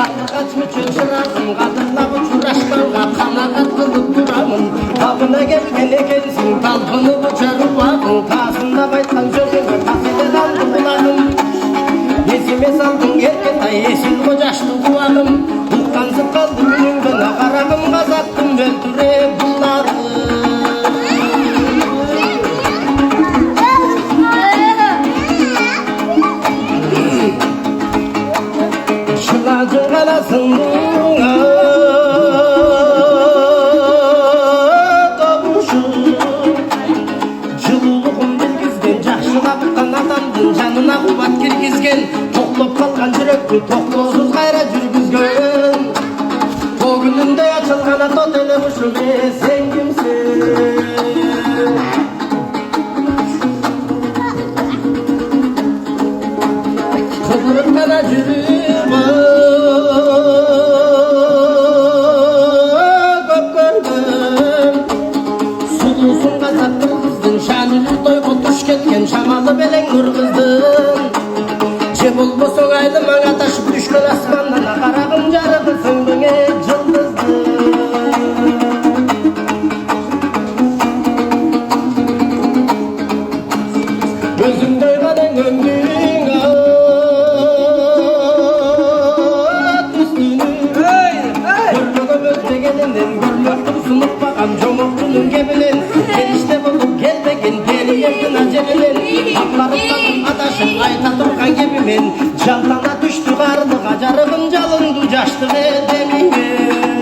Kaçma çöçürasın, kadınla uçuraşlarla kanakat kılıp duramın. Kapına gelgen ekensin, talpını uçarıp bakın. Tasında baytan sözünü kasede daldı bulanım. Esime saldın erketay, esil kocaştı kulağım. Tıkansıp kaldı günün bana, karagım kazattım öldüre bunları. Şılacın kalasın buna kavuşun. Жылулығын білгізген, жақшылапқан адамдың жанына қуат кіргізген, тоқлап қалған жүректі тоқтаусыз қайра жүргізген. Көңілінде ашылған ат елі ұшуге сен кімсің? Қыдырып қана жүріп көп көрдім. Сұлусың қазақ қырғыздың, шанылы тойға тұш кеткен шамалы белең нұр қыздың. Же болбосоң айлы маңа ташып düşкен аспаннан, қарағым жарығысың міңе жылдыздың. Өзіңді ойғаның өңдең ат үстіні. Көрмөгөм өтпегенінен, көрмөктің сынықпаған жомоқтының кебінен. Келіште болып келмеген пені еркін ажелінен. Ақларымдадым адашым айта тұрған кебімен. Жалтана түшті қарлыға жарығым жалынды жаштық едемеймен.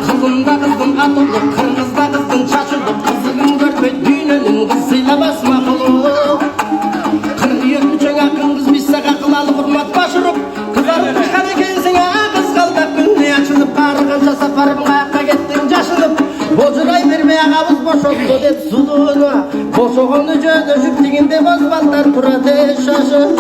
Қызымда қыздың атылып, қырғызда қыздың шашылып, қызығын көрмей дүйненің қыз сыйламас мақұлық. Қырғүйек мүчең ақын қыз бисаға қылалы құрмат башырып, қызарып тұшқан екенсің қыз қалдақ күнде ашылып, қарығанша сапарым қаяққа кеттің жашынып. Божырай бермей ағабыз бошолды деп сұлуына, бошоғаны жөді жүктігінде бозбалдар тұрады шашылып.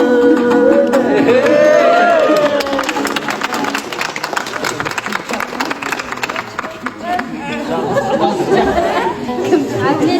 Anne